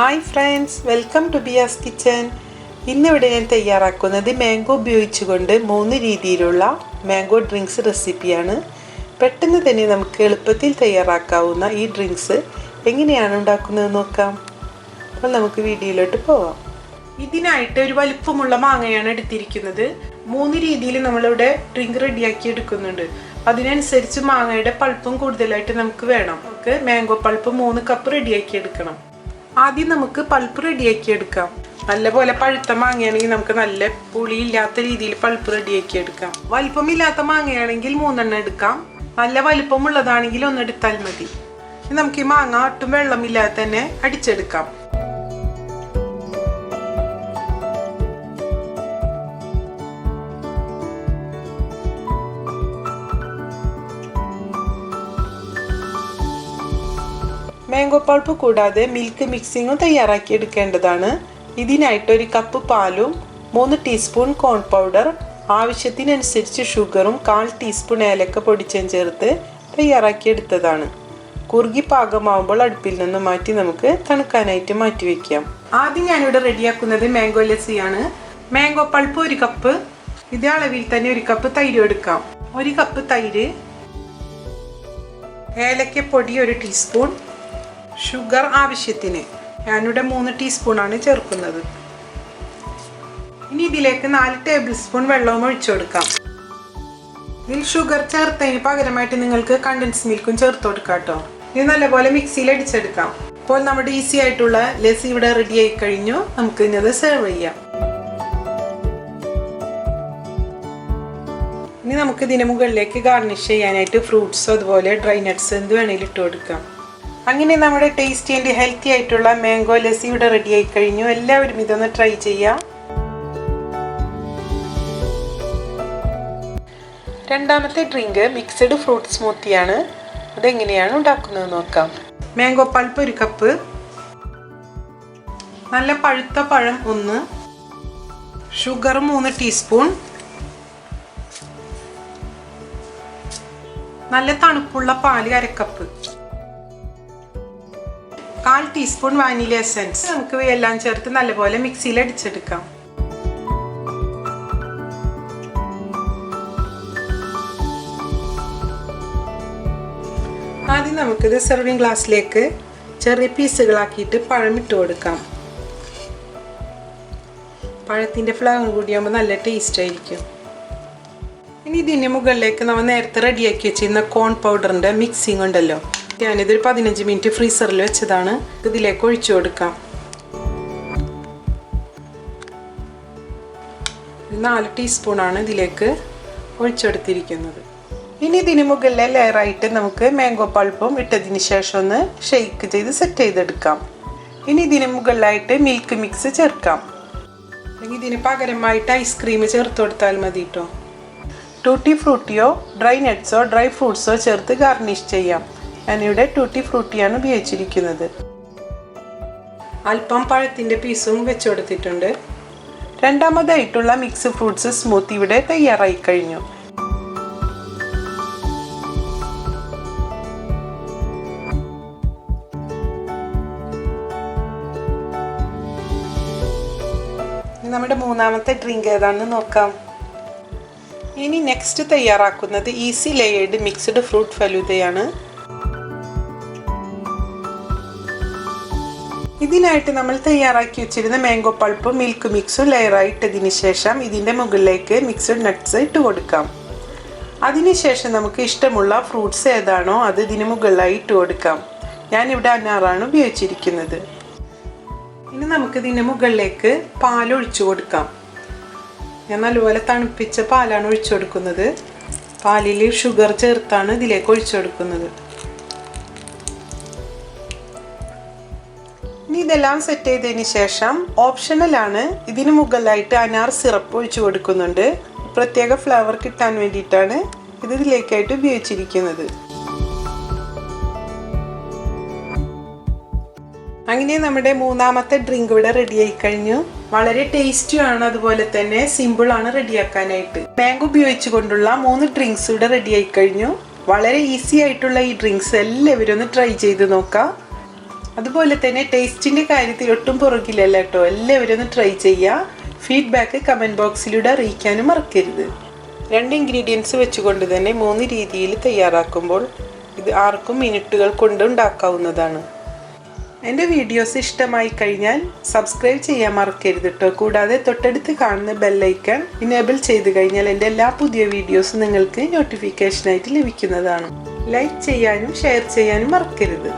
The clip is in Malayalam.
Hi friends, welcome to Biya's kitchen. ഇന്നിവിടെ ഞാൻ തയ്യാറാക്കുന്നത് മാംഗോ ഉപയോഗിച്ചുകൊണ്ട് 3 രീതിയിലുള്ള മാംഗോ ഡ്രിങ്ക്സ് റെസിപ്പിയാണ്. പെട്ടെന്ന് തന്നെ നമുക്ക് എളുപ്പത്തിൽ തയ്യാറാക്കാവുന്ന ഈ ഡ്രിങ്ക്സ് എങ്ങനെയാണ് ഉണ്ടാക്കുന്നത് നോക്കാം. അപ്പോൾ നമുക്ക് വീഡിയോയിലോട്ട് പോവാം. ഇതിനായിട്ട് ഒരു വലിപ്പമുള്ള മാങ്ങയാണ് എടുത്തിരിക്കുന്നത്. 3 രീതിയിൽ നമ്മളിവിടെ ഡ്രിങ്ക് റെഡിയാക്കി എടുക്കുന്നുണ്ട്. അതിനനുസരിച്ച് മാങ്ങയുടെ പൾപ്പും കൂടുതലായിട്ട് നമുക്ക് വേണം. നമുക്ക് മാംഗോ പൾപ്പ് 3 കപ്പ് റെഡിയാക്കി എടുക്കണം. ആദ്യം നമുക്ക് പൾപ്പ് റെഡിയാക്കി എടുക്കാം. നല്ലപോലെ പഴുത്ത മാങ്ങയാണെങ്കിൽ നമുക്ക് നല്ല പുളിയില്ലാത്ത രീതിയിൽ പൾപ്പ് റെഡിയാക്കി എടുക്കാം. വലിപ്പമില്ലാത്ത മാങ്ങയാണെങ്കിൽ 3 എണ്ണം എടുക്കാം. നല്ല വലിപ്പമുള്ളതാണെങ്കിൽ 1 എടുത്താൽ മതി. നമുക്ക് ഈ മാങ്ങ ഒട്ടും വെള്ളമില്ലാതെ തന്നെ അടിച്ചെടുക്കാം. മാംഗോ പൾപ്പ് കൂടാതെ മിൽക്ക് മിക്സിങ്ങും തയ്യാറാക്കി എടുക്കേണ്ടതാണ്. ഇതിനായിട്ട് 1 കപ്പ് പാലും 3 ടീസ്പൂൺ കോൺ പൗഡർ, ആവശ്യത്തിനനുസരിച്ച് ഷുഗറും 1/4 ടീസ്പൂൺ ഏലക്ക പൊടിച്ചും ചേർത്ത് തയ്യാറാക്കി എടുത്തതാണ്. കുറുകി പാകമാവുമ്പോൾ അടുപ്പിൽ നിന്ന് മാറ്റി നമുക്ക് തണുക്കാനായിട്ട് മാറ്റി വയ്ക്കാം. ആദ്യം ഞാനിവിടെ റെഡിയാക്കുന്നത് മാംഗോ ലസ്സിയാണ്. മാംഗോ പൾപ്പ് 1 കപ്പ്, ഇതേ അളവിൽ തന്നെ 1 കപ്പ് തൈര് എടുക്കാം. 1 കപ്പ് തൈര്, ഏലക്കപ്പൊടി 1 ടീസ്പൂൺ, ഷുഗർ ആവശ്യത്തിന്. ഞാനിവിടെ 3 ടീസ്പൂണാണ് ചേർക്കുന്നത്. ഇനി ഇതിലേക്ക് 4 ടേബിൾ സ്പൂൺ വെള്ളവും ഒഴിച്ചു കൊടുക്കാം. ഇതിൽ ഷുഗർ ചേർത്തതിന് പകരമായിട്ട് നിങ്ങൾക്ക് കണ്ടൻസ് മിൽക്കും ചേർത്ത് കൊടുക്കാം കേട്ടോ. ഇത് നല്ലപോലെ മിക്സിയിൽ അടിച്ചെടുക്കാം. അപ്പോൾ നമ്മുടെ ഈസി ആയിട്ടുള്ള ലസ്സി ഇവിടെ റെഡി ആയി കഴിഞ്ഞു. നമുക്ക് ഇന്നത് സെർവ് ചെയ്യാം. ഇനി നമുക്ക് ഇതിന് മുകളിലേക്ക് ഗാർണിഷ് ചെയ്യാനായിട്ട് ഫ്രൂട്ട്സ് അതുപോലെ ഡ്രൈ നട്ട്സ് എന്ത് വേണമെങ്കിലും ഇട്ട് കൊടുക്കാം. അങ്ങനെ നമ്മുടെ ടേസ്റ്റി ആൻഡ് ഹെൽത്തി ആയിട്ടുള്ള മാംഗോ ലസ്സി ഇവിടെ റെഡി ആയി കഴിഞ്ഞു. എല്ലാവരും ഇതൊന്ന് ട്രൈ ചെയ്യാം. രണ്ടാമത്തെ ഡ്രിങ്ക് മിക്സഡ് ഫ്രൂട്ട് സ്മൂത്തിയാണ്. അതെങ്ങനെയാണ് ഉണ്ടാക്കുന്നത് നോക്കാം. മാംഗോ പൾപ്പ് 1 കപ്പ്, നല്ല പഴുത്ത പഴം 1, ഷുഗർ 3 ടീസ്പൂൺ, നല്ല തണുപ്പുള്ള പാല് 1/2 കപ്പ്, 1/4 ടീസ്പൂൺ വാനില എസൻസ്. നമുക്ക് എല്ലാം ചേർത്ത് നല്ലപോലെ മിക്സിയിൽ അടിച്ചെടുക്കാം. ആദ്യം നമുക്കിത് സെർവിങ് ഗ്ലാസ്സിലേക്ക് ചെറിയ പീസുകളാക്കിയിട്ട് പഴം ഇട്ട് കൊടുക്കാം. പഴത്തിൻ്റെ ഫ്ലേവർ കൂടിയാകുമ്പോൾ നല്ല ടേസ്റ്റ് ആയിരിക്കും. ഇനി ഇതിന് മുകളിലേക്ക് നമ്മൾ നേരത്തെ റെഡിയാക്കി വെച്ചിരുന്ന കോൺ പൗഡറിൻ്റെ മിക്സിങ് ഉണ്ടല്ലോ, ഞാനിതൊരു 15 മിനിറ്റ് ഫ്രീസറിൽ വെച്ചതാണ്. ഇതിലേക്ക് ഒഴിച്ചു കൊടുക്കാം. 4 ടീസ്പൂണാണ് ഇതിലേക്ക് ഒഴിച്ചെടുത്തിരിക്കുന്നത്. ഇനി ഇതിന് മുകളിലെ ലെയറായിട്ട് നമുക്ക് മാംഗോ പൾപ്പും ഇട്ടതിന് ശേഷം ഒന്ന് ഷെയ്ക്ക് ചെയ്ത് സെറ്റ് ചെയ്തെടുക്കാം. ഇനി ഇതിന് മുകളിലായിട്ട് മിൽക്ക് മിക്സ് ചേർക്കാം. അല്ലെങ്കിൽ ഇതിന് പകരമായിട്ട് ഐസ്ക്രീം ചേർത്ത് കൊടുത്താൽ മതി കേട്ടോ. ടൂട്ടി ഫ്രൂട്ടിയോ ഡ്രൈ നട്ട്സോ ഡ്രൈ ഫ്രൂട്ട്സോ ചേർത്ത് ഗാർണിഷ് ചെയ്യാം. ഞാനിവിടെ ടൂട്ടി ഫ്രൂട്ടിയാണ് ഉപയോഗിച്ചിരിക്കുന്നത്. അല്പം പഴത്തിൻ്റെ പീസും വെച്ചു കൊടുത്തിട്ടുണ്ട്. രണ്ടാമതായിട്ടുള്ള മിക്സ് ഫ്രൂട്ട്സ് സ്മൂത്തി ഇവിടെ തയ്യാറായി കഴിഞ്ഞു. നമ്മുടെ മൂന്നാമത്തെ ഡ്രിങ്ക് ഏതാണെന്ന് നോക്കാം. ഇനി നെക്സ്റ്റ് തയ്യാറാക്കുന്നത് ഈസി ലെയേർഡ് മിക്സ്ഡ് ഫ്രൂട്ട് ഫലൂദയാണ്. ഇതിനായിട്ട് നമ്മൾ തയ്യാറാക്കി വെച്ചിരുന്ന മാംഗോ പൾപ്പും മിൽക്ക് മിക്സും ലെയറായി ഇട്ടതിന് ശേഷം ഇതിൻ്റെ മുകളിലേക്ക് മിക്സഡ് നട്ട്സ് ഇട്ട് കൊടുക്കാം. അതിനുശേഷം നമുക്ക് ഇഷ്ടമുള്ള ഫ്രൂട്ട്സ് ഏതാണോ അത് ഇതിന് മുകളിലായി ഇട്ട് കൊടുക്കാം. ഞാനിവിടെ അനാറാണ് ഉപയോഗിച്ചിരിക്കുന്നത്. ഇനി നമുക്ക് ഇതിന് മുകളിലേക്ക് പാൽ ഒഴിച്ചു കൊടുക്കാം. ഞാൻ നല്ലപോലെ തണുപ്പിച്ച പാലാണ് ഒഴിച്ചു കൊടുക്കുന്നത്. പാലിൽ ഷുഗർ ചേർത്താണ് ഇതിലേക്ക് ഒഴിച്ചു കൊടുക്കുന്നത്. ഇനി ഇതെല്ലാം സെറ്റ് ചെയ്തതിന് ശേഷം ഓപ്ഷണലാണ് ഇതിന് മുകളിലായിട്ട് അനാർ സിറപ്പ് ഒഴിച്ചു കൊടുക്കുന്നുണ്ട്. പ്രത്യേക ഫ്ലേവർ കിട്ടാൻ വേണ്ടിയിട്ടാണ് ഇത് ഇതിലേക്കായിട്ട് ഉപയോഗിച്ചിരിക്കുന്നത്. അങ്ങനെ നമ്മുടെ മൂന്നാമത്തെ ഡ്രിങ്ക് ഇവിടെ റെഡിയായി കഴിഞ്ഞു. വളരെ ടേസ്റ്റിയാണ്, അതുപോലെ തന്നെ സിമ്പിളാണ് റെഡിയാക്കാനായിട്ട്. മാംഗോ ഉപയോഗിച്ചുകൊണ്ടുള്ള 3 ഡ്രിങ്ക്സ് ഇവിടെ റെഡിയായി കഴിഞ്ഞു. വളരെ ഈസി ആയിട്ടുള്ള ഈ ഡ്രിങ്ക്സ് എല്ലാവരും ഒന്ന് ട്രൈ ചെയ്ത് നോക്കാം. അതുപോലെ തന്നെ ടേസ്റ്റിൻ്റെ കാര്യത്തിൽ ഒട്ടും പുറകിലല്ല കേട്ടോ. എല്ലാവരും ഒന്ന് ട്രൈ ചെയ്യുക. ഫീഡ്ബാക്ക് കമൻറ്റ് ബോക്സിലൂടെ അറിയിക്കാനും മറക്കരുത്. 2 ഇൻഗ്രീഡിയൻസ് വെച്ചുകൊണ്ട് തന്നെ 3 രീതിയിൽ തയ്യാറാക്കുമ്പോൾ ഇത് ആർക്കും മിനിറ്റുകൾ കൊണ്ട് ഉണ്ടാക്കാവുന്നതാണ്. എൻ്റെ വീഡിയോസ് ഇഷ്ടമായി കഴിഞ്ഞാൽ സബ്സ്ക്രൈബ് ചെയ്യാൻ മറക്കരുത് കേട്ടോ. കൂടാതെ തൊട്ടടുത്ത് കാണുന്ന ബെല്ലൈക്കൺ ഇനേബിൾ ചെയ്ത് കഴിഞ്ഞാൽ എൻ്റെ എല്ലാ പുതിയ വീഡിയോസും നിങ്ങൾക്ക് നോട്ടിഫിക്കേഷനായിട്ട് ലഭിക്കുന്നതാണ്. ലൈക്ക് ചെയ്യാനും ഷെയർ ചെയ്യാനും മറക്കരുത്.